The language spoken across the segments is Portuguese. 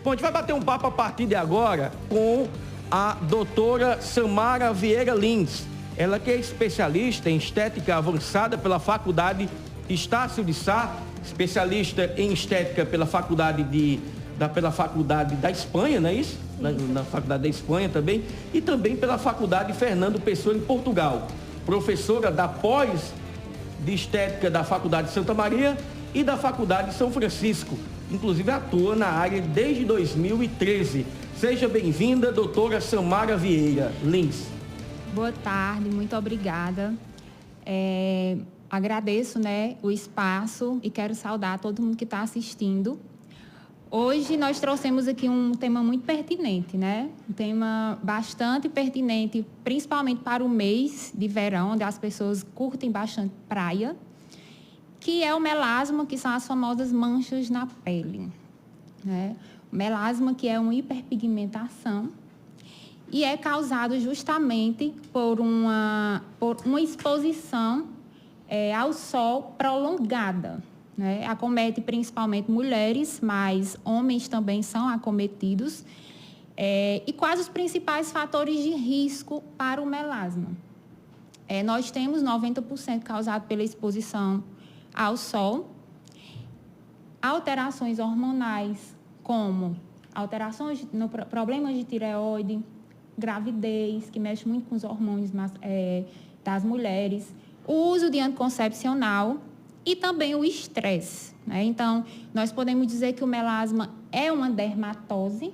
Bom, a gente vai bater um papo a partir de agora com a doutora Samara Vieira Lins. Ela que é especialista em estética avançada pela Faculdade Estácio de Sá, especialista em estética pela Faculdade da Espanha, não é isso? Na Faculdade da Espanha também, e também pela Faculdade Fernando Pessoa em Portugal. Professora da pós de estética da Faculdade Santa Maria e da Faculdade São Francisco. Inclusive atua na área desde 2013. Seja bem-vinda, doutora Samara Vieira Lins. Boa tarde, muito obrigada. Agradeço, o espaço e quero saudar todo mundo que está assistindo. Hoje nós trouxemos aqui um tema muito pertinente, Um tema bastante pertinente, principalmente para o mês de verão, onde as pessoas curtem bastante praia, que é o melasma, que são as famosas manchas na pele, O melasma, que é uma hiperpigmentação, e é causado justamente por uma exposição ao sol prolongada. Acomete principalmente mulheres, mas homens também são acometidos. E quais os principais fatores de risco para o melasma? Nós temos 90% causado pela exposição ao sol, alterações hormonais, como problemas de tireoide, gravidez, que mexe muito com os hormônios das mulheres, o uso de anticoncepcional e também o estresse. Então, nós podemos dizer que o melasma é uma dermatose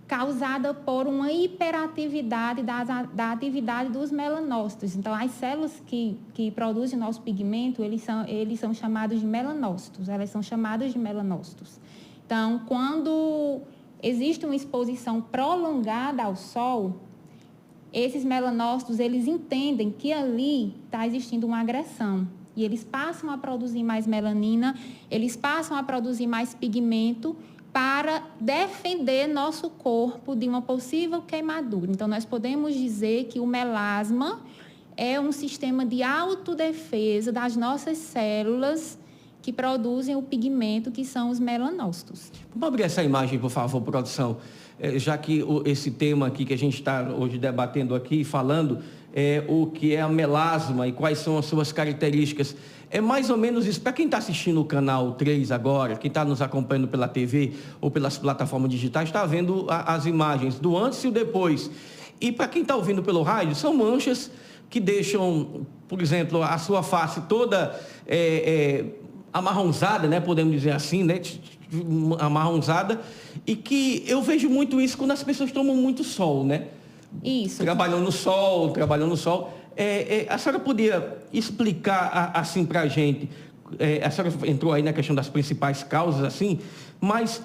causada por uma hiperatividade da atividade dos melanócitos. Então, as células que produzem o nosso pigmento, eles são chamados de melanócitos, elas são chamadas de melanócitos. Então, quando existe uma exposição prolongada ao sol, esses melanócitos, eles entendem que ali está existindo uma agressão. E eles passam a produzir mais melanina, eles passam a produzir mais pigmento para defender nosso corpo de uma possível queimadura. Então, nós podemos dizer que o melasma é um sistema de autodefesa das nossas células que produzem o pigmento, que são os melanócitos. Vamos abrir essa imagem, por favor, produção. Já que esse tema aqui que a gente está hoje debatendo aqui, falando, o que é a melasma e quais são as suas características. É mais ou menos isso. Para quem está assistindo o canal 3 agora, quem está nos acompanhando pela TV ou pelas plataformas digitais, está vendo as imagens do antes e o depois. E para quem está ouvindo pelo rádio, são manchas que deixam, por exemplo, a sua face toda amarronzada, podemos dizer assim, amarronzada, e que eu vejo muito isso quando as pessoas tomam muito sol, Isso. Trabalhando no sol. A senhora podia explicar assim para a gente, a senhora entrou aí na questão das principais causas, assim, mas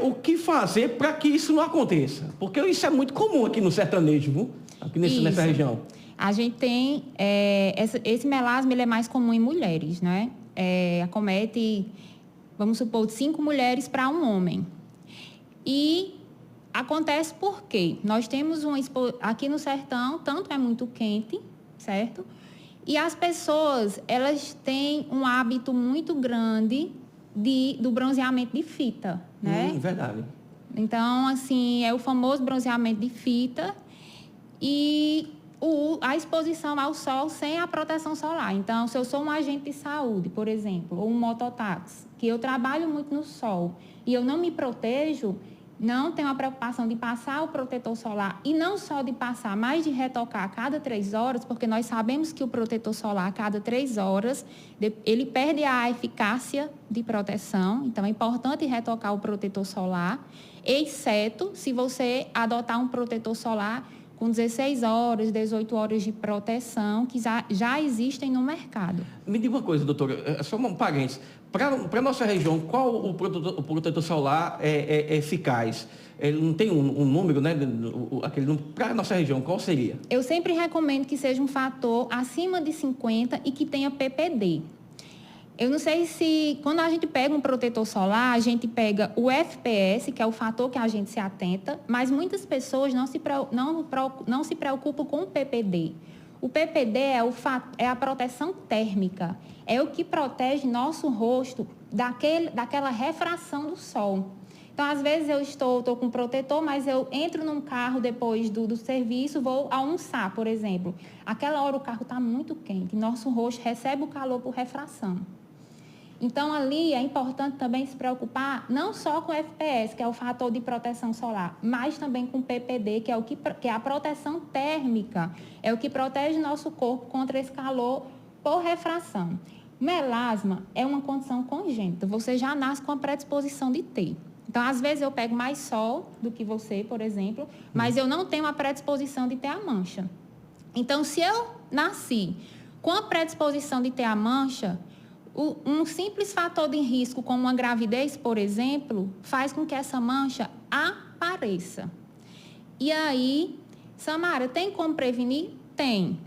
o que fazer para que isso não aconteça? Porque isso é muito comum aqui no sertanejo, viu? Aqui nessa região. A gente tem, esse melasma, ele é mais comum em mulheres, acomete, vamos supor, 5 mulheres para um homem. E acontece porque nós temos aqui no sertão, tanto é muito quente, certo? E as pessoas, elas têm um hábito muito grande do bronzeamento de fita, Verdade. Então, assim, é o famoso bronzeamento de fita e a exposição ao sol sem a proteção solar. Então, se eu sou um agente de saúde, por exemplo, ou um mototáxi, que eu trabalho muito no sol e eu não me protejo, não tenho a preocupação de passar o protetor solar e não só de passar, mas de retocar a cada 3 horas, porque nós sabemos que o protetor solar a cada 3 horas, ele perde a eficácia de proteção, então é importante retocar o protetor solar, exceto se você adotar um protetor solar com 16 horas, 18 horas de proteção, que já existem no mercado. Me diga uma coisa, doutora, só um parênteses. Para a nossa região, qual o protetor solar é eficaz? Ele não tem um número, para a nossa região, qual seria? Eu sempre recomendo que seja um fator acima de 50 e que tenha PPD. Eu não sei se, quando a gente pega um protetor solar, a gente pega o FPS, que é o fator que a gente se atenta, mas muitas pessoas não se preocupam com o PPD. O PPD é a proteção térmica, é o que protege nosso rosto daquela refração do sol. Então, às vezes, eu estou com protetor, mas eu entro num carro depois do serviço, vou almoçar, por exemplo. Aquela hora o carro está muito quente, nosso rosto recebe o calor por refração. Então, ali é importante também se preocupar não só com o FPS, que é o fator de proteção solar, mas também com o PPD, que é a proteção térmica, é o que protege nosso corpo contra esse calor por refração. Melasma é uma condição congênita, você já nasce com a predisposição de ter. Então, às vezes, eu pego mais sol do que você, por exemplo, mas eu não tenho a predisposição de ter a mancha. Então, se eu nasci com a predisposição de ter a mancha, um simples fator de risco, como uma gravidez, por exemplo, faz com que essa mancha apareça. E aí, Samara, tem como prevenir? Tem.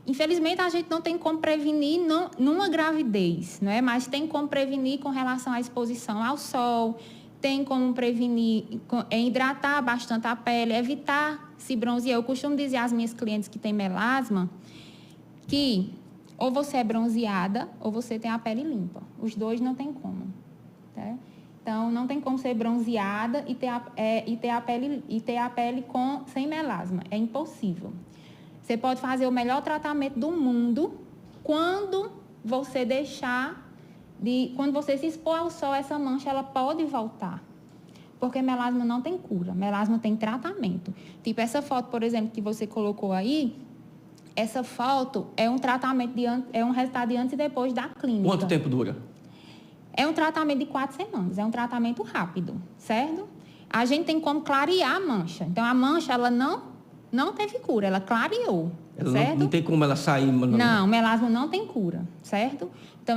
Infelizmente, a gente não tem como prevenir numa gravidez, não é? Mas tem como prevenir com relação à exposição ao sol, tem como prevenir, hidratar bastante a pele, evitar se bronzear. Eu costumo dizer às minhas clientes que têm melasma que ou você é bronzeada ou você tem a pele limpa. Os dois não tem como. Tá? Então, não tem como ser bronzeada e ter a pele sem melasma. É impossível. Você pode fazer o melhor tratamento do mundo quando você quando você se expor ao sol, essa mancha ela pode voltar. Porque melasma não tem cura, melasma tem tratamento. Tipo, essa foto, por exemplo, que você colocou aí, essa foto é um tratamento é um resultado de antes e depois da clínica. Quanto tempo dura? É um tratamento de 4 semanas, é um tratamento rápido, certo? A gente tem como clarear a mancha. Então, a mancha, ela não teve cura, ela clareou, certo? Não tem como ela sair? Não, melasma não tem cura, certo? Então,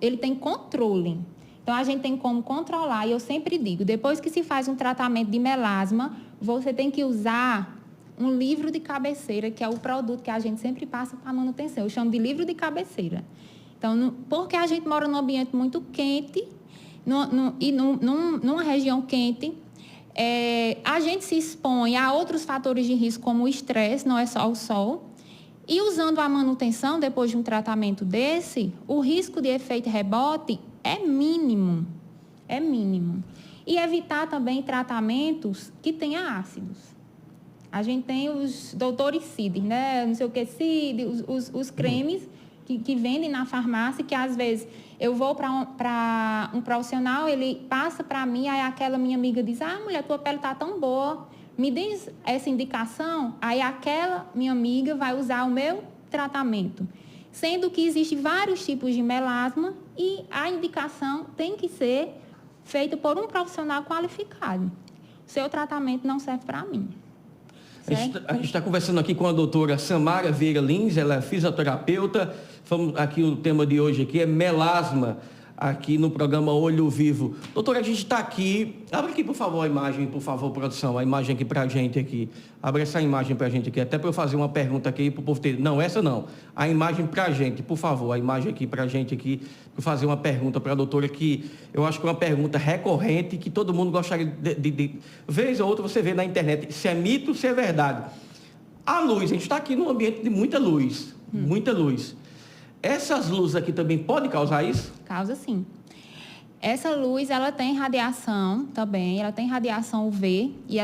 ele tem controle. Então, a gente tem como controlar. E eu sempre digo, depois que se faz um tratamento de melasma, você tem que usar um livro de cabeceira, que é o produto que a gente sempre passa para manutenção. Eu chamo de livro de cabeceira. Então, porque a gente mora num ambiente muito quente e numa região quente, a gente se expõe a outros fatores de risco, como o estresse, não é só o sol. E usando a manutenção, depois de um tratamento desse, o risco de efeito rebote é mínimo. É mínimo. E evitar também tratamentos que tenham ácidos. A gente tem os doutoricides, né? Não sei o que, os cremes que vendem na farmácia, que às vezes eu vou para um profissional, ele passa para mim, aí aquela minha amiga diz, mulher, tua pele está tão boa, me diz essa indicação, aí aquela minha amiga vai usar o meu tratamento. Sendo que existem vários tipos de melasma e a indicação tem que ser feita por um profissional qualificado. O seu tratamento não serve para mim. A gente está conversando aqui com a doutora Samara Vieira Lins, ela é fisioterapeuta. Aqui o tema de hoje aqui é melasma, aqui no programa Olho Vivo. Doutora, a gente está aqui. Abre aqui, por favor, a imagem, por favor, produção, a imagem aqui para a gente aqui. Abre essa imagem para a gente aqui, até para eu fazer uma pergunta aqui para o povo ter. Não, essa não. A imagem para a gente, por favor, a imagem aqui para a gente aqui, para eu fazer uma pergunta para a doutora que eu acho que é uma pergunta recorrente que todo mundo gostaria de vez ou outra você vê na internet, se é mito, se é verdade. A luz, a gente está aqui num ambiente de muita luz, muita luz. Essas luzes aqui também podem causar isso? Causa sim. Essa luz, ela tem radiação também, ela tem radiação UV e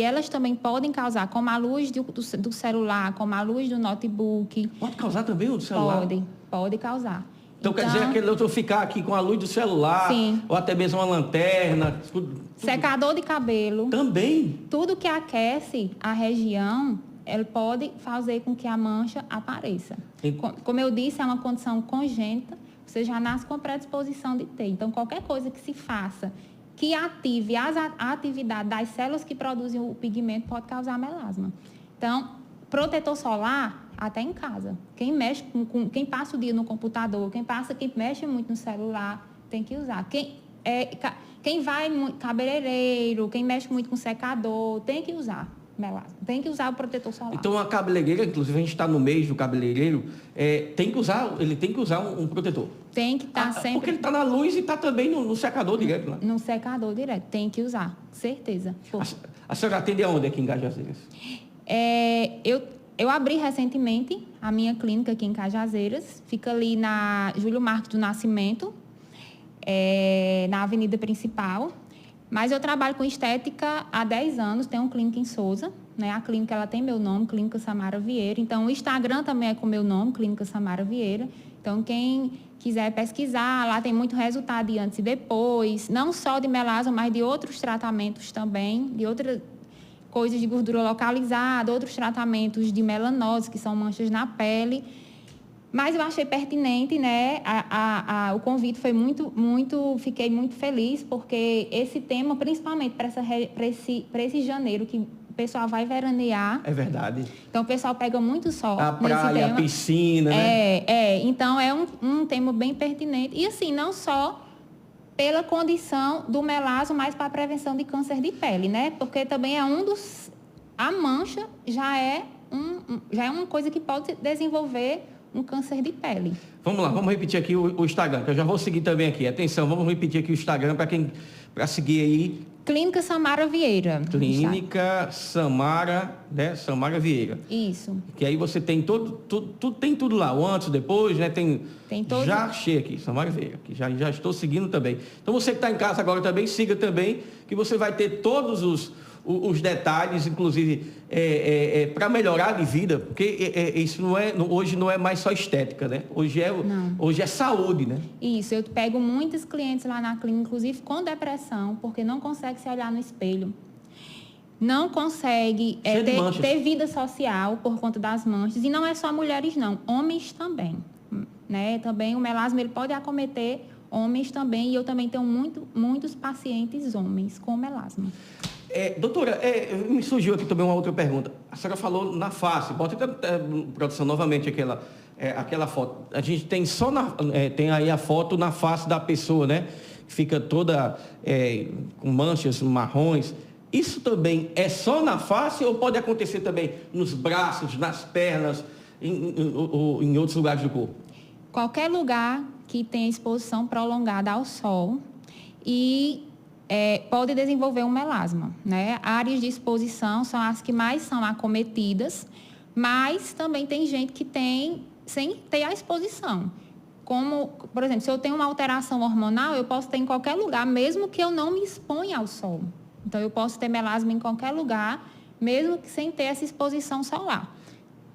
elas também podem causar, como a luz do celular, como a luz do notebook. Pode causar também o do celular? Pode causar. Então quer dizer que eu ficar aqui com a luz do celular, sim, ou até mesmo uma lanterna. Tudo. Secador de cabelo. Também? Tudo que aquece a região, ele pode fazer com que a mancha apareça. Como eu disse, é uma condição congênita, você já nasce com predisposição de ter. Então, qualquer coisa que se faça que ative a atividade das células que produzem o pigmento pode causar melasma. Então, protetor solar, até em casa. Quem passa o dia no computador, quem mexe muito no celular, tem que usar. Quem vai muito, cabeleireiro, quem mexe muito com secador, tem que usar melasma. Tem que usar o protetor solar. Então, a cabeleireira, inclusive, a gente está no mês do cabeleireiro, ele tem que usar um protetor. Tem que estar sempre... Porque ele está na luz e está também no secador direto. Né? No secador direto, tem que usar, certeza. A senhora atende aonde aqui em Cajazeiras? Eu abri recentemente a minha clínica aqui em Cajazeiras, fica ali na Júlio Marques do Nascimento, na avenida principal. Mas eu trabalho com estética há 10 anos, tenho uma clínica em Souza, né? A clínica ela tem meu nome, Clínica Samara Vieira. Então, o Instagram também é com meu nome, Clínica Samara Vieira. Então, quem quiser pesquisar, lá tem muito resultado de antes e depois, não só de melasma, mas de outros tratamentos também, de outras coisas de gordura localizada, outros tratamentos de melanose, que são manchas na pele. Mas eu achei pertinente, né? O convite foi fiquei muito feliz, porque esse tema, principalmente para esse janeiro, que o pessoal vai veranear. É verdade. Então, o pessoal pega muito sol a nesse praia, tema. A piscina, né? Então, é um tema bem pertinente. E, assim, não só pela condição do melasma, mas para a prevenção de câncer de pele, né? Porque também é a mancha já é uma coisa que pode desenvolver um câncer de pele. Vamos lá, vamos repetir aqui o Instagram, que eu já vou seguir também aqui. Atenção, vamos repetir aqui o Instagram para seguir aí. Clínica Samara Vieira. Clínica Samara, né? Samara Vieira. Isso. Que aí você tem tem tudo lá, o antes, o depois, né? Tem todo. Já achei aqui, Samara Vieira, que já estou seguindo também. Então você que está em casa agora também, siga também, que você vai ter todos os detalhes, inclusive, para melhorar de vida, porque isso hoje não é mais só estética, né? Hoje é saúde, né? Isso, eu pego muitos clientes lá na clínica, inclusive com depressão, porque não consegue se olhar no espelho, não consegue ter vida social por conta das manchas, e não é só mulheres não, homens também, né? Também o melasma ele pode acometer homens também, e eu também tenho muitos pacientes homens com melasma. Doutora, me surgiu aqui também uma outra pergunta. A senhora falou na face. Bota produção novamente aquela foto. A gente tem tem aí a foto na face da pessoa, né? Fica toda com manchas marrons. Isso também é só na face ou pode acontecer também nos braços, nas pernas, em outros lugares do corpo? Qualquer lugar que tenha exposição prolongada ao sol pode desenvolver um melasma, né? Áreas de exposição são as que mais são acometidas, mas também tem gente que tem sem ter a exposição. Como, por exemplo, se eu tenho uma alteração hormonal, eu posso ter em qualquer lugar, mesmo que eu não me exponha ao sol. Então, eu posso ter melasma em qualquer lugar, mesmo que sem ter essa exposição solar.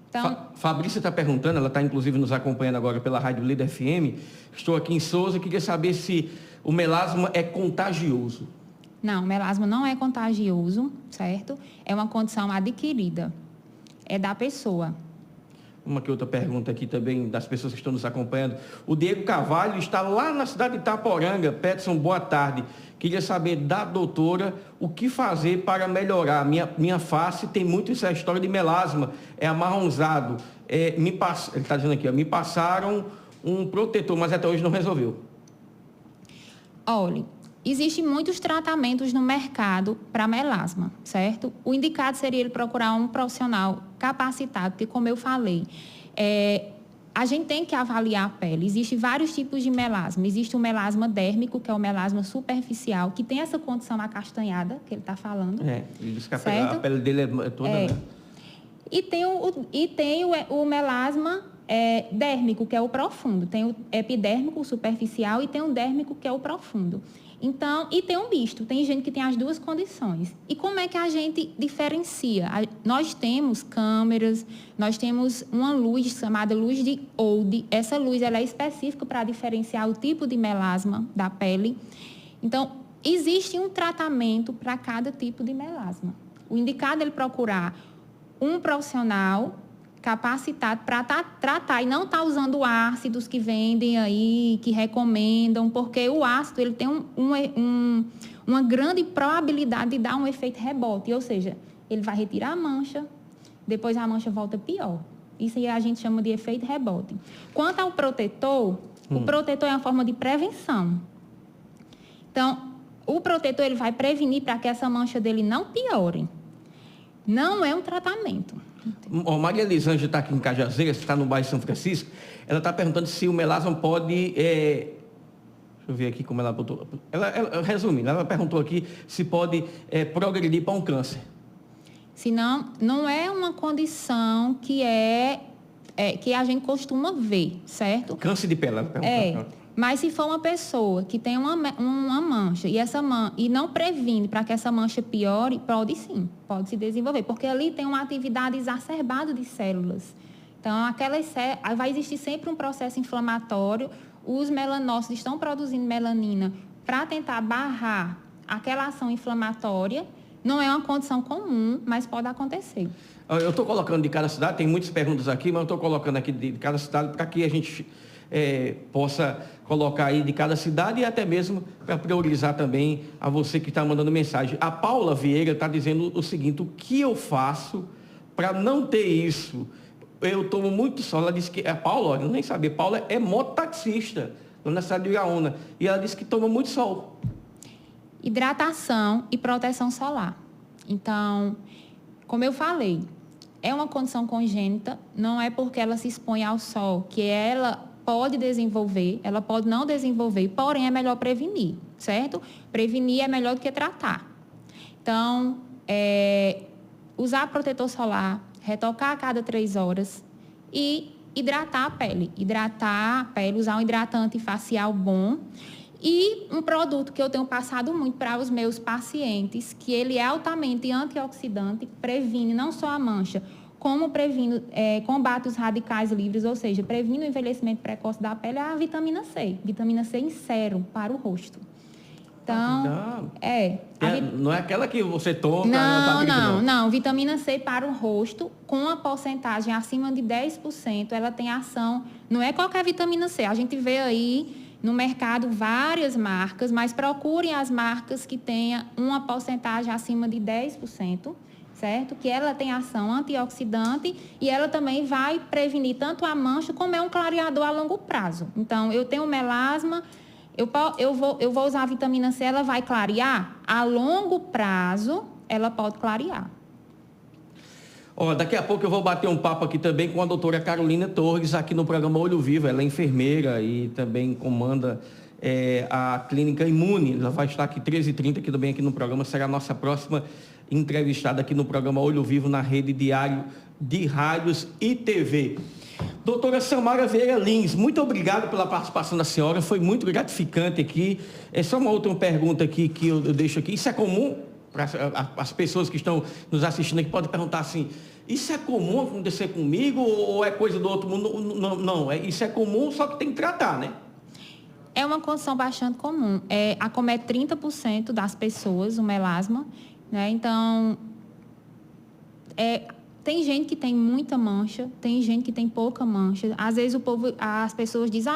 Então, Fabrícia está perguntando, ela está inclusive nos acompanhando agora pela Rádio Líder FM. Estou aqui em Souza, queria saber se o melasma é contagioso. Não, o melasma não é contagioso, certo? É uma condição adquirida. É da pessoa. Uma outra pergunta aqui também das pessoas que estão nos acompanhando. O Diego Carvalho está lá na cidade de Itaporanga. Peterson, boa tarde. Queria saber da doutora o que fazer para melhorar. Minha face tem muito essa história de melasma. É amarronzado. Ele está dizendo aqui, me passaram um protetor, mas até hoje não resolveu. Olha, existem muitos tratamentos no mercado para melasma, certo? O indicado seria ele procurar um profissional capacitado, porque como eu falei, a gente tem que avaliar a pele. Existem vários tipos de melasma. Existe o melasma dérmico, que é o melasma superficial, que tem essa condição acastanhada, que ele está falando. Ele diz que a pele dele é toda... Né? E tem o melasma dérmico, que é o profundo. Tem o epidérmico, o superficial, e tem o dérmico, que é o profundo. Então, e tem um misto. Tem gente que tem as duas condições. E como é que a gente diferencia? Nós temos câmeras, nós temos uma luz chamada luz de Olde. Essa luz ela é específica para diferenciar o tipo de melasma da pele. Então, existe um tratamento para cada tipo de melasma. O indicado é ele procurar um profissional capacitado para tratar e não estar usando ácidos que vendem aí, que recomendam, porque o ácido ele tem uma grande probabilidade de dar um efeito rebote, ou seja, ele vai retirar a mancha, depois a mancha volta pior. Isso aí a gente chama de efeito rebote. Quanto ao protetor, o protetor é uma forma de prevenção. Então, o protetor ele vai prevenir para que essa mancha dele não piore. Não é um tratamento. Maria Elisângela está aqui em Cajazeiras, está no bairro São Francisco. Ela está perguntando se o melasma pode... Deixa eu ver aqui como ela botou. Resumindo, ela perguntou aqui se pode progredir para um câncer. Se não é uma condição que a gente costuma ver, certo? Câncer de pele, ela perguntou. Mas se for uma pessoa que tem uma mancha e não previne para que essa mancha piore, pode sim, pode se desenvolver, porque ali tem uma atividade exacerbada de células. Então, vai existir sempre um processo inflamatório, os melanócitos estão produzindo melanina para tentar barrar aquela ação inflamatória. Não é uma condição comum, mas pode acontecer. Eu estou colocando de cada cidade, tem muitas perguntas aqui, mas eu estou colocando aqui de cada cidade para que a gente possa colocar aí de cada cidade e até mesmo para priorizar também a você que está mandando mensagem. A Paula Vieira está dizendo o seguinte: o que eu faço para não ter isso? Eu tomo muito sol. Ela disse que a Paula, eu nem sabia, Paula é mototaxista na cidade de Iraúna, e ela disse que toma muito sol. Hidratação e proteção solar. Então, como eu falei, é uma condição congênita, não é porque ela se expõe ao sol que ela pode desenvolver, ela pode não desenvolver, porém é melhor prevenir, certo? Prevenir é melhor do que tratar. Então, usar protetor solar, retocar a cada 3 horas e hidratar a pele. Hidratar a pele, usar um hidratante facial bom. E um produto que eu tenho passado muito para os meus pacientes, que ele é altamente antioxidante, previne não só a mancha, como combate os radicais livres, ou seja, previne o envelhecimento precoce da pele, é a vitamina C. Vitamina C em sérum para o rosto. Então, não é aquela que você toma... Não. Vitamina C para o rosto, com a porcentagem acima de 10%, ela tem ação... Não é qualquer vitamina C. A gente vê aí no mercado várias marcas, mas procurem as marcas que tenham uma porcentagem acima de 10%, certo? Que ela tem ação antioxidante e ela também vai prevenir tanto a mancha como é um clareador a longo prazo. Então, eu tenho melasma... Eu vou usar a vitamina C, ela vai clarear? A longo prazo, ela pode clarear. Daqui a pouco eu vou bater um papo aqui também com a doutora Carolina Torres, aqui no programa Olho Vivo. Ela é enfermeira e também comanda a clínica Imune. Ela vai estar aqui 13h30, aqui também aqui no programa. Será a nossa próxima entrevistada aqui no programa Olho Vivo, na Rede Diário de Rádios e TV. Doutora Samara Vieira Lins, muito obrigado pela participação da senhora, foi muito gratificante aqui. É só uma outra pergunta aqui que eu deixo aqui. Isso é comum para as pessoas que estão nos assistindo aqui? Podem perguntar assim, isso é comum acontecer comigo ou é coisa do outro mundo? Não, isso é comum, só que tem que tratar, né? É uma condição bastante comum. Acomete 30% das pessoas, o melasma, né? Então, tem gente que tem muita mancha, tem gente que tem pouca mancha. Às vezes as pessoas dizem,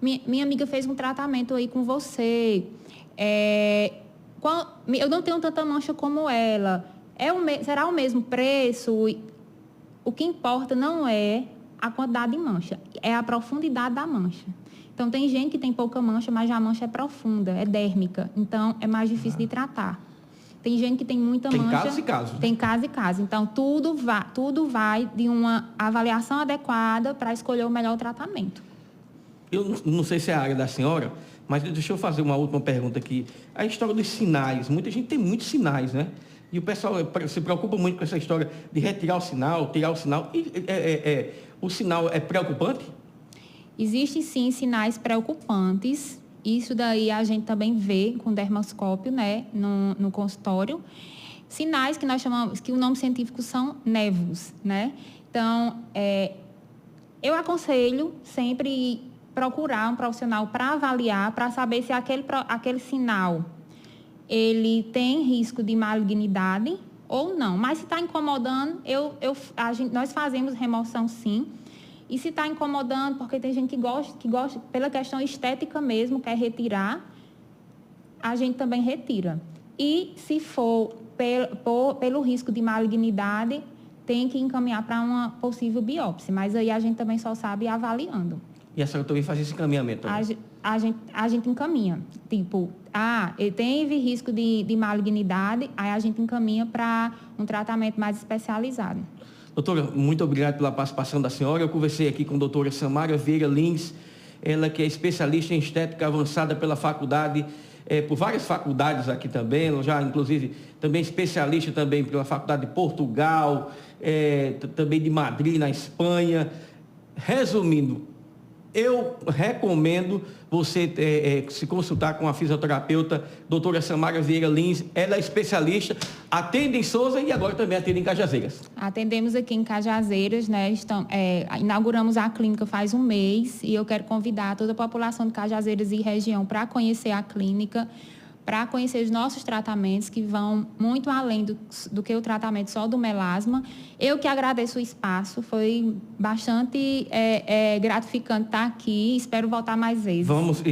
minha amiga fez um tratamento aí com você. Eu não tenho tanta mancha como ela. Será o mesmo preço? O que importa não é a quantidade de mancha, é a profundidade da mancha. Então, tem gente que tem pouca mancha, mas a mancha é profunda, é dérmica. Então, é mais difícil de tratar. Tem gente que tem muita mancha. Tem casos e casos. Tem casos e casos. Então, tudo vai de uma avaliação adequada para escolher o melhor tratamento. Eu não sei se é a área da senhora, mas deixa eu fazer uma última pergunta aqui. A história dos sinais. Muita gente tem muitos sinais, né? E o pessoal se preocupa muito com essa história de retirar o sinal, tirar o sinal. O sinal é preocupante? Existem, sim, sinais preocupantes. Isso daí a gente também vê com dermoscópio, né, no consultório. Sinais que nós chamamos, que o nome científico são névoos, né? Então, eu aconselho sempre procurar um profissional para avaliar, para saber se aquele sinal ele tem risco de malignidade ou não. Mas se está incomodando, nós fazemos remoção, sim. E se está incomodando, porque tem gente que gosta, pela questão estética mesmo, quer retirar, a gente também retira. E se for pelo risco de malignidade, tem que encaminhar para uma possível biópsia. Mas aí a gente também só sabe avaliando. E a senhora também faz esse encaminhamento? A gente encaminha. Tipo, ele teve risco de malignidade, aí a gente encaminha para um tratamento mais especializado. Doutora, muito obrigado pela participação da senhora. Eu conversei aqui com a doutora Samara Vieira Lins, ela que é especialista em estética avançada pela faculdade, por várias faculdades aqui também, ela já, inclusive, também especialista também pela faculdade de Portugal, também de Madrid, na Espanha. Resumindo, eu recomendo você se consultar com a fisioterapeuta, doutora Samara Vieira Lins. Ela é especialista, atende em Souza e agora também atende em Cajazeiras. Atendemos aqui em Cajazeiras, né? Inauguramos a clínica faz um mês e eu quero convidar toda a população de Cajazeiras e região para conhecer a clínica, para conhecer os nossos tratamentos, que vão muito além do que o tratamento só do melasma. Eu que agradeço o espaço, foi bastante gratificante estar aqui, espero voltar mais vezes. Vamos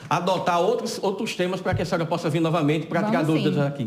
adotar outros temas para que a senhora possa vir novamente para tirar dúvidas aqui.